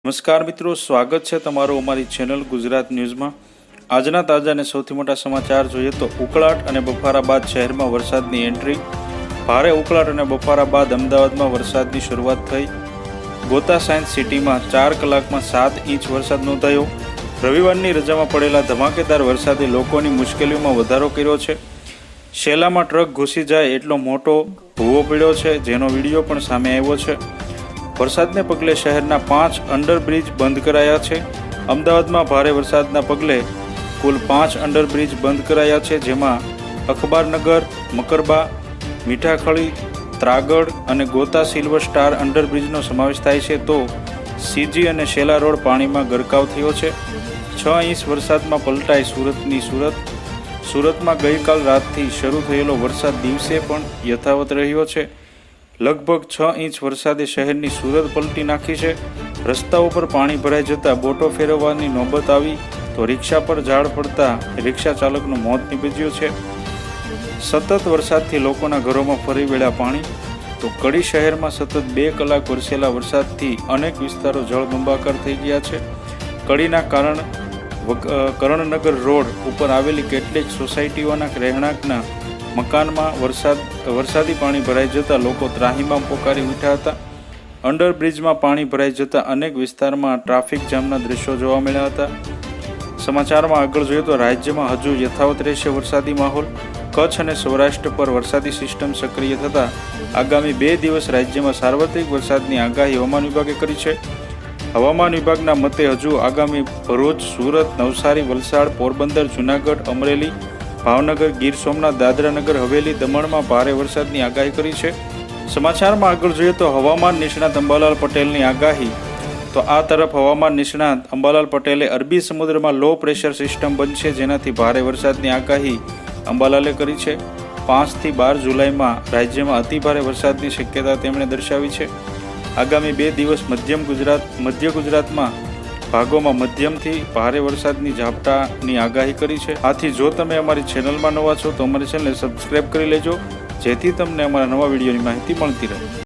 નમસ્કાર મિત્રો, સ્વાગત છે તમારું અમારી ચેનલ ગુજરાત ન્યૂઝમાં। આજના તાજા અને સૌથી મોટા સમાચાર જોઈએ તો ઉકળાટ અને બફારા બાદ શહેરમાં વરસાદની એન્ટ્રી। ભારે ઉકળાટ અને બફારા બાદ અમદાવાદમાં વરસાદની શરૂઆત થઈ। ગોતા સાયન્સ સિટીમાં 4 કલાકમાં 7 ઇંચ વરસાદ નોંધાયો। રવિવારની રજામાં પડેલા ધમાકેદાર વરસાદે લોકોની મુશ્કેલીઓમાં વધારો કર્યો છે। શેલામાં ટ્રક ઘૂસી જાય એટલો મોટો ભૂવો પડ્યો છે, જેનો વિડીયો પણ સામે આવ્યો છે। વરસાદને પગલે શહેરના 5 અંડરબ્રિજ બંધ કરાયા છે। અમદાવાદમાં ભારે વરસાદના પગલે કુલ 5 અંડરબ્રિજ બંધ કરાયા છે, જેમાં અખબારનગર, મકરબા, મીઠાખળી, ત્રાગડ અને ગોતા સિલ્વર સ્ટાર અંડરબ્રિજનો સમાવેશ થાય છે, તો સીજી અને શેલા રોડ પાણીમાં ગરકાવ થયો છે। 6 ઇંચ વરસાદમાં પલટાઈ સુરતની સુરતમાં ગઈકાલ રાતથી શરૂ થયેલો વરસાદ દિવસે પણ યથાવત રહ્યો છે। લગભગ 6 ઇંચ વરસાદે શહેરની સુરત પલટી નાખી છે। રસ્તાઓ પર પાણી ભરાઈ જતા બોટો ફેરવવાની નોબત આવી તો રિક્ષા પર ઝાડ પડતા રિક્ષા ચાલકનું મોત નીપજ્યું છે। સતત વરસાદથી લોકોના ઘરોમાં ફરી વળ્યા પાણી। તો કડી શહેરમાં સતત 2 કલાક વરસેલા વરસાદથી અનેક વિસ્તારો જળબંબાકાર થઈ ગયા છે। કડીના કરણનગર રોડ ઉપર આવેલી કેટલીક સોસાયટીઓના રહેણાંકના મકાનમાં વરસાદી પાણી ભરાઈ જતા લોકો ત્રાહિમામ પોકારી ઉઠ્યા હતા। અંડરબ્રિજમાં પાણી ભરાઈ જતા અનેક વિસ્તારમાં ટ્રાફિક જામના દ્રશ્યો જોવા મળ્યા હતા। સમાચારમાં આગળ જોઈએ તો રાજ્યમાં હજુ યથાવત રહેશે વરસાદી માહોલ। કચ્છ અને સૌરાષ્ટ્ર પર વરસાદી સિસ્ટમ સક્રિય થતા આગામી 2 દિવસ રાજ્યમાં સાર્વત્રિક વરસાદની આગાહી હવામાન વિભાગે કરી છે। હવામાન વિભાગના મતે હજુ આગામી ભરૂચ, સુરત, નવસારી, વલસાડ, પોરબંદર, જૂનાગઢ, અમરેલી, ભાવનગર, ગીર સોમનાથ, દાદરા નગર હવેલી, દમણમાં ભારે વરસાદની આગાહી કરી છે। સમાચારમાં આગળ જોઈએ તો હવામાન નિષ્ણાત અંબાલાલ પટેલની આગાહી। તો આ તરફ હવામાન નિષ્ણાત અંબાલાલ પટેલે અરબી સમુદ્રમાં લો પ્રેશર સિસ્ટમ બનશે, જેનાથી ભારે વરસાદની આગાહી અંબાલાલે કરી છે। 5 થી 12 જુલાઈમાં રાજ્યમાં અતિભારે વરસાદની શક્યતા તેમણે દર્શાવી છે। આગામી 2 દિવસ મધ્ય ગુજરાતમાં ભાગોમાં મધ્યમથી ભારે વરસાદની ઝાપટાની આગાહી કરી છે। આથી જો તમે અમારી ચેનલમાં નવા છો તો અમારી ચેનલને સબસ્ક્રાઇબ કરી લેજો, જેથી તમને અમારા નવા વિડીયોની માહિતી મળતી રહે।